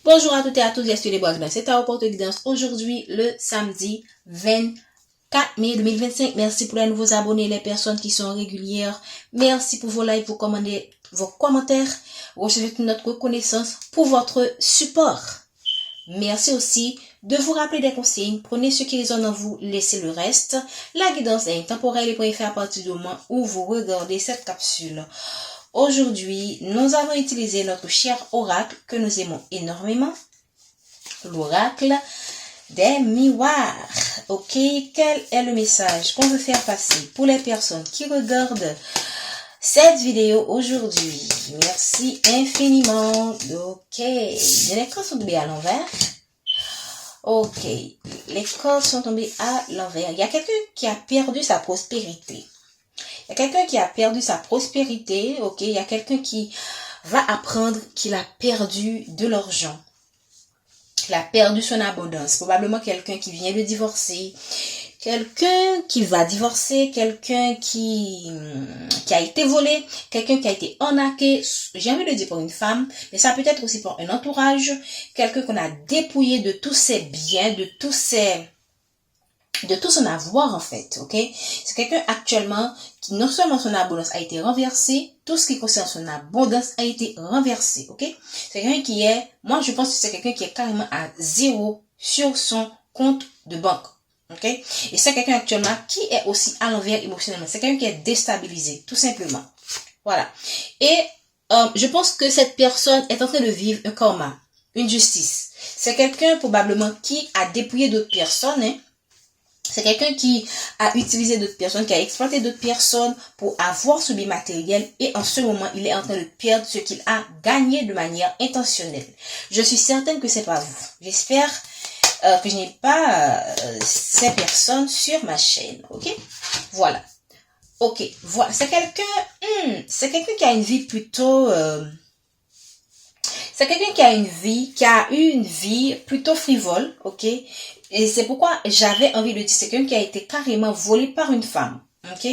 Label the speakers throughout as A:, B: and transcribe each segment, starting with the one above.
A: Bonjour à toutes et à tous, j'espère les bonnes. C'est à Porte Guidance aujourd'hui, le samedi 24 mai 2025. Merci pour les nouveaux abonnés, les personnes qui sont régulières. Merci pour vos likes, vos commentaires. Recevez toute notre reconnaissance pour votre support. Merci aussi de vous rappeler des consignes. Prenez ce qui résonne en vous, laissez le reste. La guidance est intemporelle et pourrait faire à partir du moment où vous regardez cette capsule. Aujourd'hui, nous avons utilisé notre cher oracle que nous aimons énormément, l'oracle des miroirs. Ok, quel est le message qu'on veut faire passer pour les personnes qui regardent cette vidéo aujourd'hui? Merci infiniment. Ok, les cartes sont tombées à l'envers. Ok, les cartes sont tombées à l'envers. Il y a quelqu'un qui a perdu sa prospérité. Il y a quelqu'un qui a perdu sa prospérité, ok? Il y a quelqu'un qui va apprendre qu'il a perdu de l'argent. Il a perdu son abondance. Probablement quelqu'un qui vient de divorcer. Quelqu'un qui va divorcer. Quelqu'un qui a été volé. Quelqu'un qui a été arnaqué. J'ai envie de dire pour une femme, mais ça peut être aussi pour un entourage. Quelqu'un qu'on a dépouillé de tous ses biens, de tout son avoir en fait, ok? C'est quelqu'un actuellement qui non seulement son abondance a été renversée, tout ce qui concerne son abondance a été renversé, ok? C'est quelqu'un qui est, moi je pense que c'est quelqu'un qui est carrément à zéro sur son compte de banque, ok? Et c'est quelqu'un actuellement qui est aussi à l'envers émotionnellement, c'est quelqu'un qui est déstabilisé, tout simplement, voilà. Et je pense que cette personne est en train de vivre un karma, une justice. C'est quelqu'un probablement qui a dépouillé d'autres personnes, hein? C'est quelqu'un qui a utilisé d'autres personnes, qui a exploité d'autres personnes pour avoir ce bien matériel et en ce moment, il est en train de perdre ce qu'il a gagné de manière intentionnelle. Je suis certaine que c'est pas vous. J'espère que je n'ai pas ces personnes sur ma chaîne, ok? Voilà. Ok, voilà. C'est quelqu'un qui a une vie plutôt... c'est quelqu'un qui a eu une vie plutôt frivole, ok? Et c'est pourquoi j'avais envie de dire, c'est quelqu'un qui a été carrément volé par une femme, ok?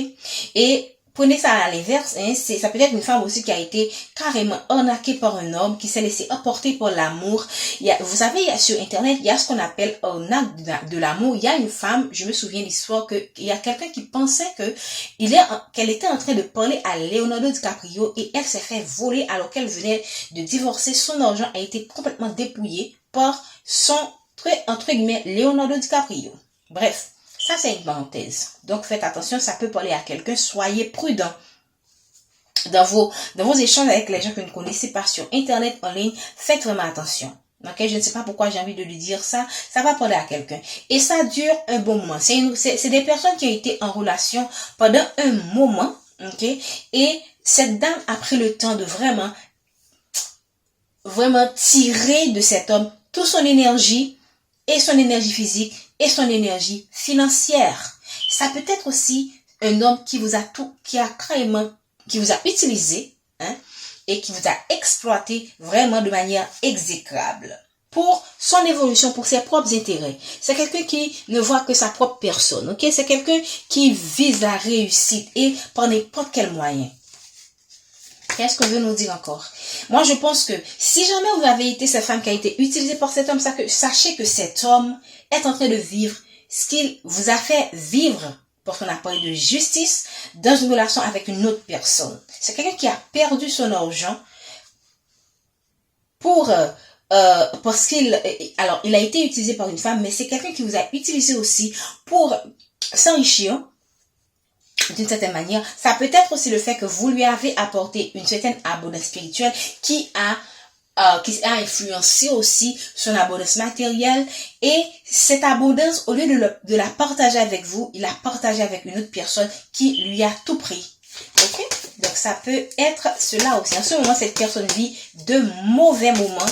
A: Et prenez ça à l'inverse, hein, ça peut être une femme aussi qui a été carrément arnaquée par un homme, qui s'est laissé emporter par l'amour. Vous savez, sur Internet, il y a ce qu'on appelle arnaque de l'amour. Il y a une femme, je me souviens de l'histoire, il y a quelqu'un qui pensait qu'elle était en train de parler à Leonardo DiCaprio et elle s'est fait voler alors qu'elle venait de divorcer. Son argent a été complètement dépouillé par entre guillemets, Leonardo DiCaprio. Bref, ça c'est une parenthèse. Donc faites attention, ça peut parler à quelqu'un. Soyez prudent dans vos échanges avec les gens que vous ne connaissez pas sur Internet, en ligne. Faites vraiment attention. Ok, je ne sais pas pourquoi j'ai envie de lui dire ça. Ça va parler à quelqu'un. Et ça dure un bon moment. C'est des personnes qui ont été en relation pendant un moment. Ok, et cette dame a pris le temps de vraiment tirer de cet homme toute son énergie, et son énergie physique, et son énergie financière. Ça peut être aussi un homme qui vous a utilisé, hein, et qui vous a exploité vraiment de manière exécrable pour son évolution, pour ses propres intérêts. C'est quelqu'un qui ne voit que sa propre personne, ok? C'est quelqu'un qui vise la réussite et par n'importe quel moyen. Qu'est-ce que veut nous dire encore? Moi, je pense que si jamais vous avez été cette femme qui a été utilisée par cet homme, sachez que cet homme est en train de vivre ce qu'il vous a fait vivre, parce qu'on a parlé de justice, dans une relation avec une autre personne. C'est quelqu'un qui a perdu son argent parce qu'il a été utilisé par une femme, mais c'est quelqu'un qui vous a utilisé aussi pour s'enrichir. D'une certaine manière, ça peut être aussi le fait que vous lui avez apporté une certaine abondance spirituelle qui a influencé aussi son abondance matérielle, et cette abondance, au lieu de la partager avec vous, il l'a partagé avec une autre personne qui lui a tout pris. Ok? Donc ça peut être cela aussi. En ce moment, cette personne vit de mauvais moments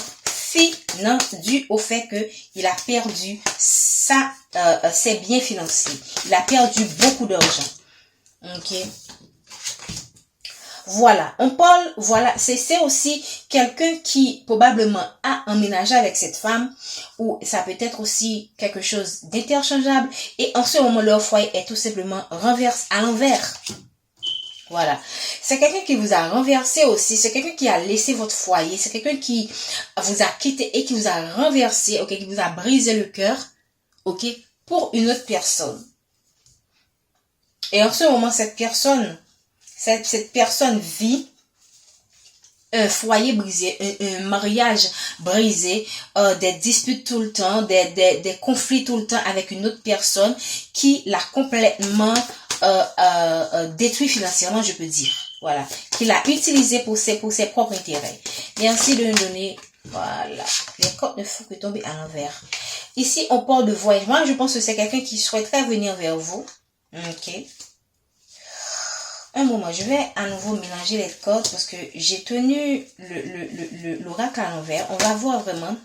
A: dû au fait qu'il a perdu ses biens financiers. Il a perdu beaucoup d'argent. Ok. Voilà. C'est aussi quelqu'un qui probablement a emménagé avec cette femme, ou ça peut être aussi quelque chose d'interchangeable, et en ce moment leur foyer est tout simplement à l'envers. Voilà. C'est quelqu'un qui vous a renversé aussi. C'est quelqu'un qui a laissé votre foyer. C'est quelqu'un qui vous a quitté et qui vous a renversé, ok, qui vous a brisé le cœur, ok, pour une autre personne. Et en ce moment, cette personne vit un foyer brisé, un mariage brisé, des disputes tout le temps, des conflits tout le temps avec une autre personne qui l'a complètement détruit financièrement, je peux dire. Voilà. Qui l'a utilisé pour ses propres intérêts. Merci de nous donner, voilà. Les cartes ne font que tomber à l'envers. Ici, on parle de voyage. Moi, je pense que c'est quelqu'un qui souhaiterait venir vers vous. Ok. Un moment, je vais à nouveau mélanger les cartes parce que j'ai tenu l'oracle à l'envers. On va voir vraiment.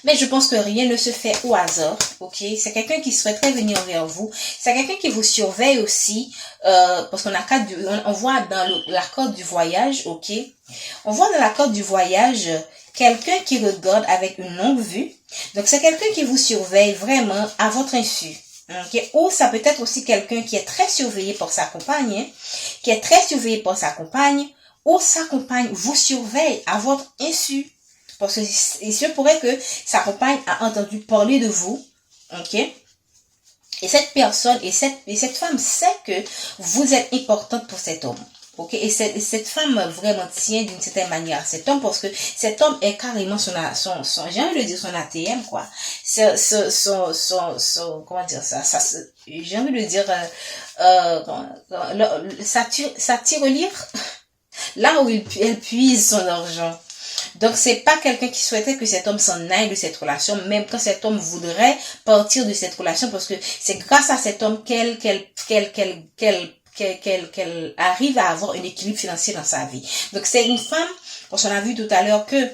A: Mais je pense que rien ne se fait au hasard, ok? C'est quelqu'un qui souhaiterait venir vers vous. C'est quelqu'un qui vous surveille aussi, parce qu'on a on voit dans la carte du voyage, ok? On voit dans la carte du voyage quelqu'un qui regarde avec une longue vue. Donc c'est quelqu'un qui vous surveille vraiment à votre insu. Okay. Ou ça peut être aussi quelqu'un qui est très surveillé par sa compagne, hein, qui est très surveillé par sa compagne, ou sa compagne vous surveille à votre insu. Parce que il se pourrait que sa compagne a entendu parler de vous, ok? Et cette personne, et cette femme sait que vous êtes importante pour cet homme. Ok, et cette femme vraiment tient d'une certaine manière à cet homme parce que cet homme est carrément son j'ai envie de dire son ATM, quoi. Comment dire ça, j'ai envie de dire, sa tirelire, là où elle puise son argent. Donc, c'est pas quelqu'un qui souhaiterait que cet homme s'en aille de cette relation, même quand cet homme voudrait partir de cette relation, parce que c'est grâce à cet homme qu'elle arrive à avoir un équilibre financier dans sa vie. Donc, c'est une femme, parce qu'on a vu tout à l'heure que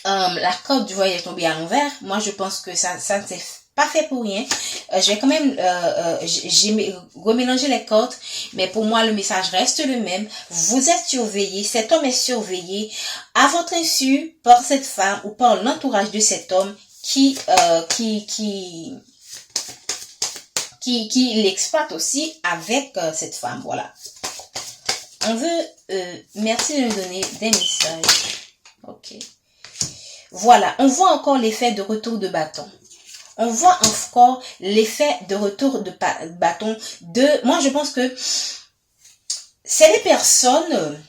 A: la carte du voyage est tombée à l'envers. Moi, je pense que ça ne s'est pas fait pour rien. Je vais quand même j'ai remélangé les cartes, mais pour moi, le message reste le même. Vous êtes surveillé, cet homme est surveillé à votre insu par cette femme ou par l'entourage de cet homme qui l'exploite aussi avec cette femme. Voilà. On veut, merci de nous donner des messages. Ok. Voilà. On voit encore l'effet de retour de bâton. On voit encore l'effet de retour de bâton moi je pense que c'est des personnes,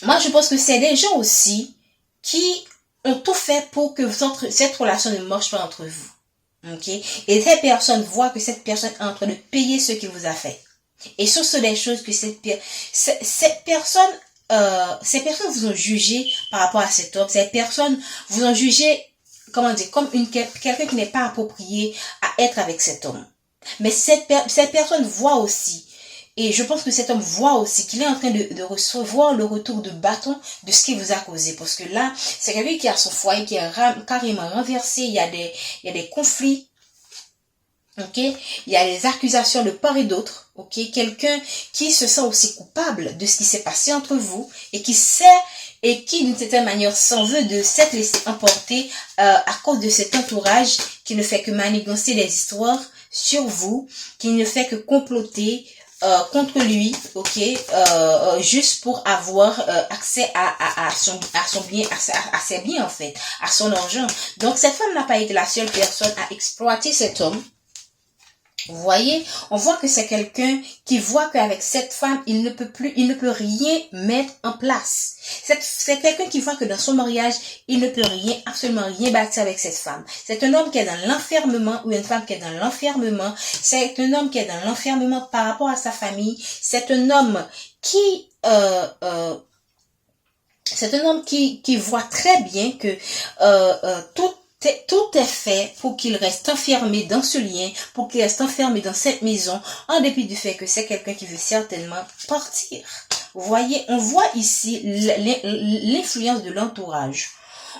A: moi je pense que c'est des gens aussi qui ont tout fait pour que cette relation ne marche pas entre vous. Ok? Et ces personnes voient que cette personne est en train de payer ce qu'il vous a fait. Et ce sont des choses que ces personnes vous ont jugé par rapport à cet homme. Ces personnes vous ont jugé, comment dire, comme quelqu'un qui n'est pas approprié à être avec cet homme. Mais cette personne voit aussi, et je pense que cet homme voit aussi qu'il est en train de recevoir le retour de bâton de ce qu'il vous a causé. Parce que là, c'est quelqu'un qui a son foyer qui est carrément renversé, il y a des conflits, ok, il y a des accusations de part et d'autre, ok, quelqu'un qui se sent aussi coupable de ce qui s'est passé entre vous et qui sait et qui d'une certaine manière s'en veut de s'être laissé emporter à cause de cet entourage qui ne fait que manigancer des histoires sur vous, qui ne fait que comploter contre lui, ok, juste pour avoir accès à son bien, à ses biens en fait, à son argent. Donc cette femme n'a pas été la seule personne à exploiter cet homme. Vous voyez, on voit que c'est quelqu'un qui voit qu'avec cette femme, il ne peut rien mettre en place. C'est quelqu'un qui voit que dans son mariage, il ne peut absolument rien bâtir avec cette femme. C'est un homme qui est dans l'enfermement ou une femme qui est dans l'enfermement. C'est un homme qui est dans l'enfermement par rapport à sa famille. C'est un homme qui voit très bien que tout est fait pour qu'il reste enfermé dans ce lien, pour qu'il reste enfermé dans cette maison, en dépit du fait que c'est quelqu'un qui veut certainement partir. Vous voyez, on voit ici l'influence de l'entourage.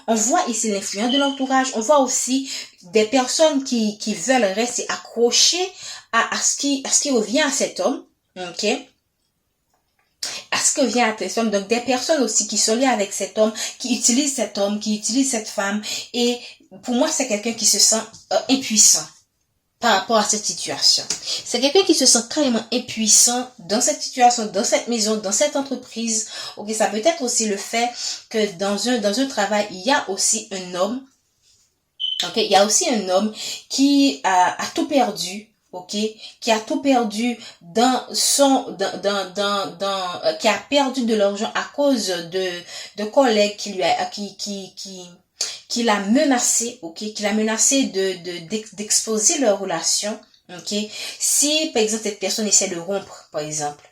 A: On voit ici l'influence de l'entourage. On voit aussi des personnes qui veulent rester accrochées à ce qui revient à cet homme. Ok? À ce que vient à cet homme. Donc, des personnes aussi qui sont liées avec cet homme, qui utilisent cet homme, qui utilisent cette femme. Et pour moi, c'est quelqu'un qui se sent impuissant. par rapport à cette situation. C'est quelqu'un qui se sent carrément impuissant dans cette situation, dans cette maison, dans cette entreprise. Ok, ça peut être aussi le fait que dans un travail, il y a aussi un homme. Ok, il y a aussi un homme qui a tout perdu. Ok, qui a tout perdu qui a perdu de l'argent à cause de collègues qui l'a menacé, ok, qui l'a menacé d'exposer leur relation, ok, si par exemple cette personne essaie de rompre, par exemple,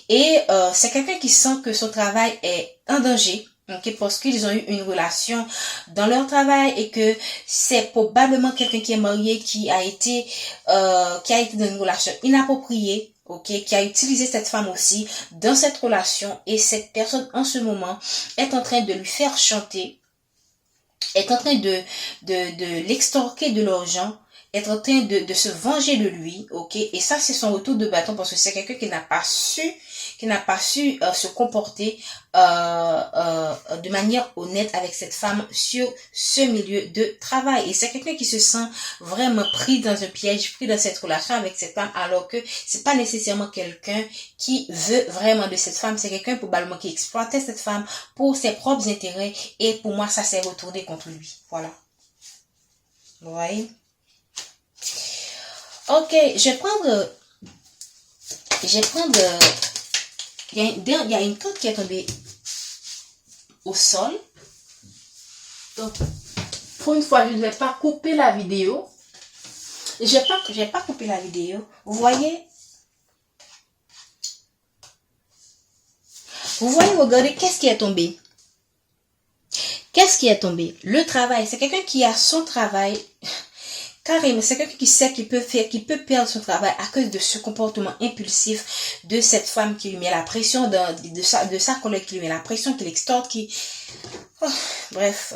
A: et c'est quelqu'un qui sent que son travail est en danger, ok, parce qu'ils ont eu une relation dans leur travail et que c'est probablement quelqu'un qui est marié qui a été dans une relation inappropriée, ok, qui a utilisé cette femme aussi dans cette relation, et cette personne en ce moment est en train de lui faire chanter, est en train de l'extorquer de l'argent, est en train de se venger de lui, ok, et ça c'est son retour de bâton, parce que c'est quelqu'un qui n'a pas su se comporter de manière honnête avec cette femme sur ce milieu de travail, et c'est quelqu'un qui se sent vraiment pris dans un piège, pris dans cette relation avec cette femme, alors que c'est pas nécessairement quelqu'un qui veut vraiment de cette femme, c'est quelqu'un probablement qui exploitait cette femme pour ses propres intérêts, et pour moi ça s'est retourné contre lui, voilà. Vous voyez? Ok, je vais prendre il y a une carte qui est tombée au sol. Donc, pour une fois, je ne vais pas couper la vidéo. Je vais pas couper la vidéo. Vous voyez? Regardez, qu'est-ce qui est tombé? Qu'est-ce qui est tombé? Le travail. C'est quelqu'un qui a son travail. Carrément, c'est quelqu'un qui sait qu'il peut perdre son travail à cause de ce comportement impulsif de cette femme qui lui met la pression, de sa collègue qui lui met la pression, qui l'extorque, bref.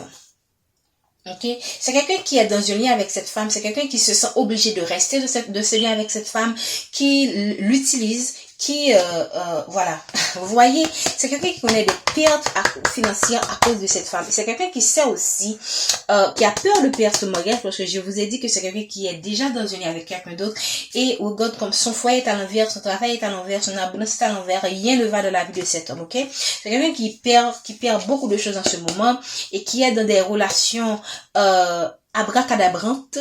A: Ok, c'est quelqu'un qui est dans un lien avec cette femme, c'est quelqu'un qui se sent obligé de rester de ce lien avec cette femme, qui l'utilise, qui voilà. Vous voyez, c'est quelqu'un qui connaît des pertes financières à cause de cette femme. C'est quelqu'un qui sait aussi qui a peur de perdre ce mariage, parce que je vous ai dit que c'est quelqu'un qui est déjà dans un lien avec quelqu'un d'autre, et regarde comme son foyer est à l'envers, son travail est à l'envers, son abondance est à l'envers, rien ne va dans la vie de cet homme. Ok, c'est quelqu'un qui perd beaucoup de choses en ce moment, et qui est dans des relations abracadabrantes.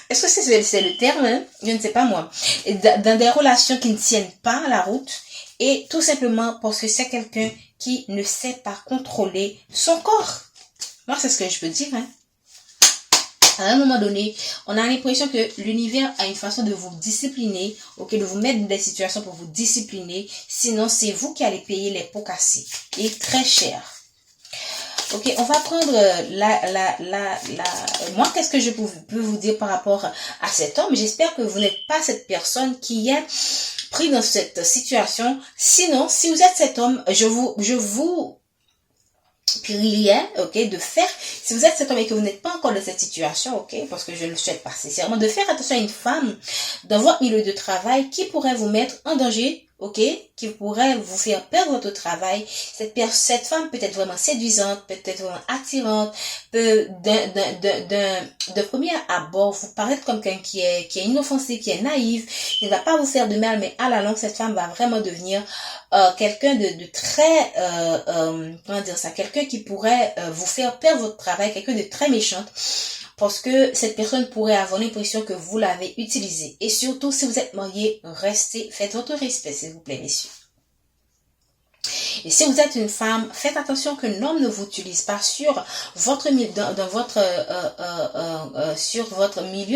A: Est-ce que c'est le terme, hein? Je ne sais pas moi. Et dans des relations qui ne tiennent pas la route, et tout simplement parce que c'est quelqu'un qui ne sait pas contrôler son corps. Moi, c'est ce que je peux dire, hein. À un moment donné, on a l'impression que l'univers a une façon de vous discipliner, ok, de vous mettre dans des situations pour vous discipliner. Sinon, c'est vous qui allez payer les pots cassés, et très cher. Ok, on va prendre moi, qu'est-ce que je peux vous dire par rapport à cet homme? J'espère que vous n'êtes pas cette personne qui est pris dans cette situation. Sinon, si vous êtes cet homme, je vous priais, ok, de faire, si vous êtes cet homme et que vous n'êtes pas encore dans cette situation, ok, parce que je ne le souhaite pas sincèrement, de faire attention à une femme dans votre milieu de travail qui pourrait vous mettre en danger, ok, qui pourrait vous faire perdre votre travail. Cette femme peut être vraiment séduisante, peut être vraiment attirante, peut de premier abord vous paraître comme quelqu'un qui est inoffensif, qui est naïf, ne va pas vous faire de mal, mais à la longue, cette femme va vraiment devenir quelqu'un de très, comment dire ça, quelqu'un qui pourrait vous faire perdre votre travail, quelqu'un de très méchant, parce que cette personne pourrait avoir l'impression que vous l'avez utilisé. Et surtout, si vous êtes marié, restez, faites votre respect, s'il vous plaît, messieurs. Et si vous êtes une femme, faites attention que l'homme ne vous utilise pas sur votre milieu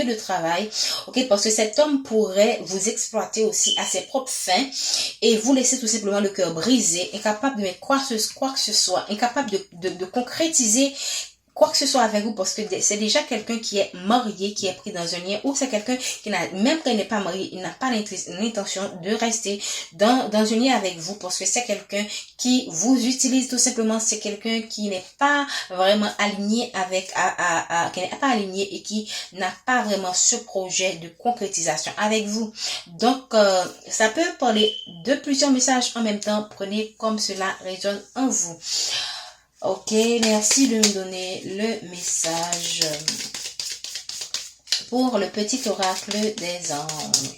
A: de travail, ok, parce que cet homme pourrait vous exploiter aussi à ses propres fins et vous laisser tout simplement le cœur brisé, incapable de mettre quoi que ce soit, incapable de concrétiser quoi que ce soit avec vous, parce que c'est déjà quelqu'un qui est marié, qui est pris dans un lien, ou c'est quelqu'un qui n'a, même quand il n'est pas marié, il n'a pas l'intention de rester dans un lien avec vous, parce que c'est quelqu'un qui vous utilise tout simplement. C'est quelqu'un qui n'est pas vraiment aligné avec, qui n'est pas aligné et qui n'a pas vraiment ce projet de concrétisation avec vous. Donc, ça peut parler de plusieurs messages en même temps. Prenez comme cela résonne en vous. Ok, merci de me donner le message. pour le petit oracle des anges.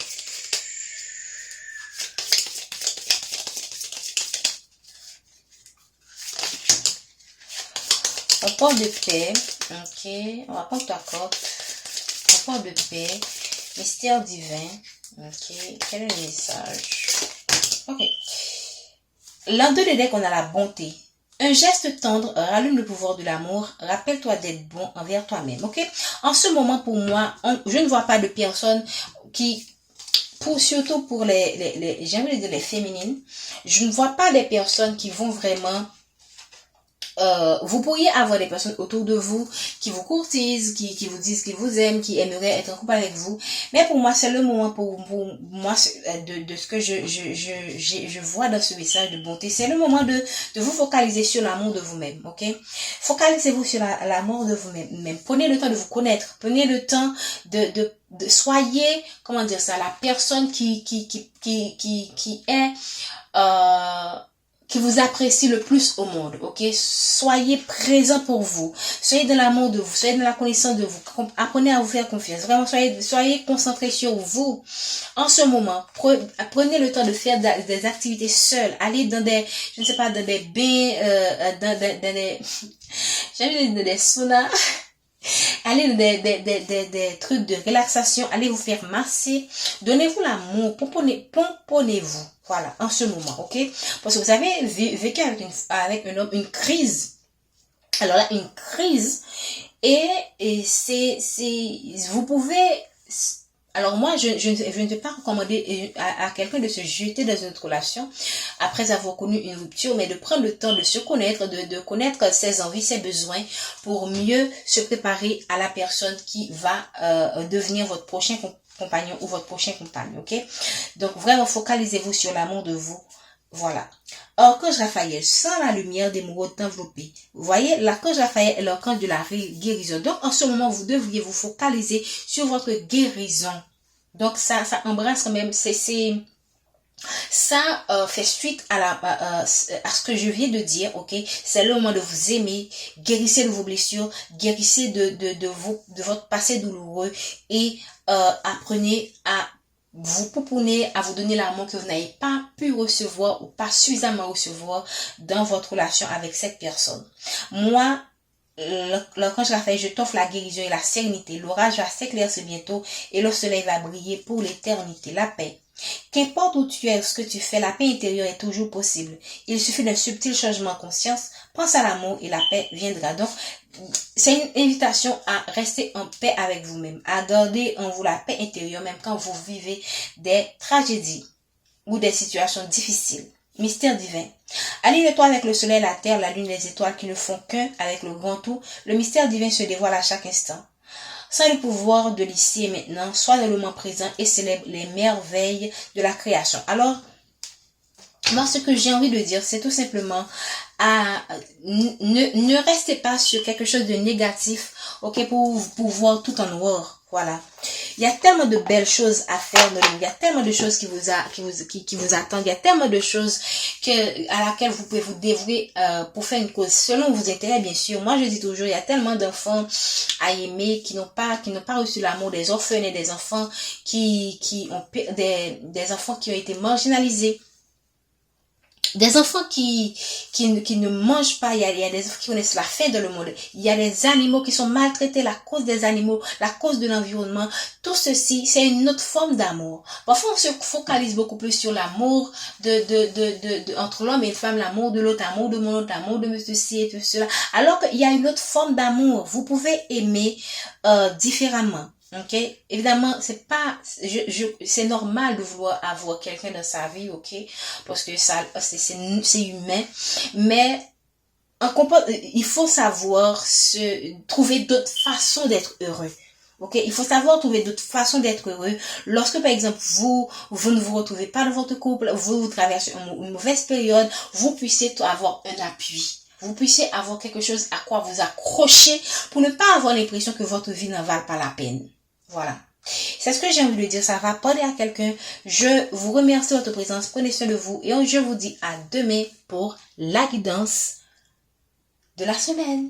A: Rapport de paix, ok, rapport d'accord, rapport de paix, mystère divin, ok, quel est le message? Ok, l'un de decks, on a la bonté. Un geste tendre rallume le pouvoir de l'amour, rappelle-toi d'être bon envers toi-même, ok? En ce moment, pour moi, je ne vois pas de personnes qui... surtout pour j'aimerais dire les féminines, je ne vois pas des personnes qui vont vraiment... vous pourriez avoir des personnes autour de vous qui vous courtisent, qui vous disent qu'ils vous aiment, qui aimeraient être en couple avec vous. Mais pour moi, c'est le moment pour moi de ce que je vois dans ce message de bonté. C'est le moment de vous focaliser sur l'amour de vous-même, ok? Focalisez-vous sur l'amour de vous-même. Prenez le temps de vous connaître. Prenez le temps de soyez, comment dire ça, la personne qui est... qui vous apprécie le plus au monde, ok? Soyez présent pour vous. Soyez dans l'amour de vous. Soyez dans la connaissance de vous. Apprenez à vous faire confiance. Vraiment, soyez concentrés sur vous. En ce moment, prenez le temps de faire des activités seules. Allez dans des, je ne sais pas, dans des bains, dans des, j'avais dit dans des saunas. Allez dans des trucs de relaxation. Allez vous faire masser. Donnez-vous l'amour. Pomponnez-vous. Voilà, en ce moment, ok? Parce que vous avez vécu avec un homme une crise. Alors là, une crise. Et vous pouvez... Alors moi, je ne vais pas recommander à quelqu'un de se jeter dans une autre relation après avoir connu une rupture, mais de prendre le temps de se connaître, de connaître ses envies, ses besoins pour mieux se préparer à la personne qui va devenir votre prochain compagnon ou votre prochain compagne, ok? Donc vraiment, focalisez-vous sur l'amour de vous. Voilà. Archange Raphaël, sans la lumière d'émeraude enveloppée. Vous voyez, l'archange Raphaël est l'archange de la guérison. Donc, en ce moment, vous devriez vous focaliser sur votre guérison. Donc, ça embrasse quand même, ça fait suite à ce que je viens de dire, ok? C'est le moment de vous aimer, guérissez de vos blessures, guérissez de votre passé douloureux et apprenez à vous pouponner, à vous donner l'amour que vous n'avez pas pu recevoir ou pas suffisamment recevoir dans votre relation avec cette personne. Moi, l'archange Raphaël, je t'offre la guérison et la sérénité. L'orage va s'éclaircir bientôt et le soleil va briller pour l'éternité. La paix. Qu'importe où tu es, ce que tu fais, la paix intérieure est toujours possible. Il suffit d'un subtil changement de conscience. Pense à l'amour et la paix viendra. Donc, c'est une invitation à rester en paix avec vous-même, à garder en vous la paix intérieure, même quand vous vivez des tragédies ou des situations difficiles. Mystère divin. Aligne-toi avec le soleil, la terre, la lune, les étoiles qui ne font qu'un avec le grand tout. Le mystère divin se dévoile à chaque instant. Sans le pouvoir de l'ici et maintenant, sois dans le moment présent et célèbre les merveilles de la création. Alors, moi, ce que j'ai envie de dire, c'est tout simplement ne restez pas sur quelque chose de négatif, ok, pour voir tout en noir. Voilà. Il y a tellement de belles choses à faire dans le monde. Il y a tellement de choses qui vous attendent. Il y a tellement de choses à laquelle vous pouvez vous dévouer pour faire une cause selon vos intérêts, bien sûr. Moi, je dis toujours, il y a tellement d'enfants à aimer qui n'ont pas reçu l'amour, des orphelins, des enfants des enfants qui ont été marginalisés. Des enfants qui ne mangent pas, il y a des enfants qui connaissent la faim dans le monde. Il y a des animaux qui sont maltraités, la cause des animaux, la cause de l'environnement. Tout ceci, c'est une autre forme d'amour. Parfois, on se focalise beaucoup plus sur l'amour entre l'homme et la femme, l'amour de l'autre, l'amour de mon autre, l'amour de ceci et tout cela. Alors qu'il y a une autre forme d'amour. Vous pouvez aimer différemment. Ok, évidemment, c'est pas, c'est normal de vouloir avoir quelqu'un dans sa vie, ok, parce que ça, c'est humain, mais il faut savoir trouver d'autres façons d'être heureux. Ok, il faut savoir trouver d'autres façons d'être heureux. Lorsque, par exemple, vous ne vous retrouvez pas dans votre couple, vous traversez une mauvaise période, vous puissiez avoir un appui. Vous puissiez avoir quelque chose à quoi vous accrocher pour ne pas avoir l'impression que votre vie n'en vale pas la peine. Voilà. C'est ce que j'ai envie de dire. Ça va parler à quelqu'un. Je vous remercie de votre présence. Prenez soin de vous. Et je vous dis à demain pour la guidance de la semaine.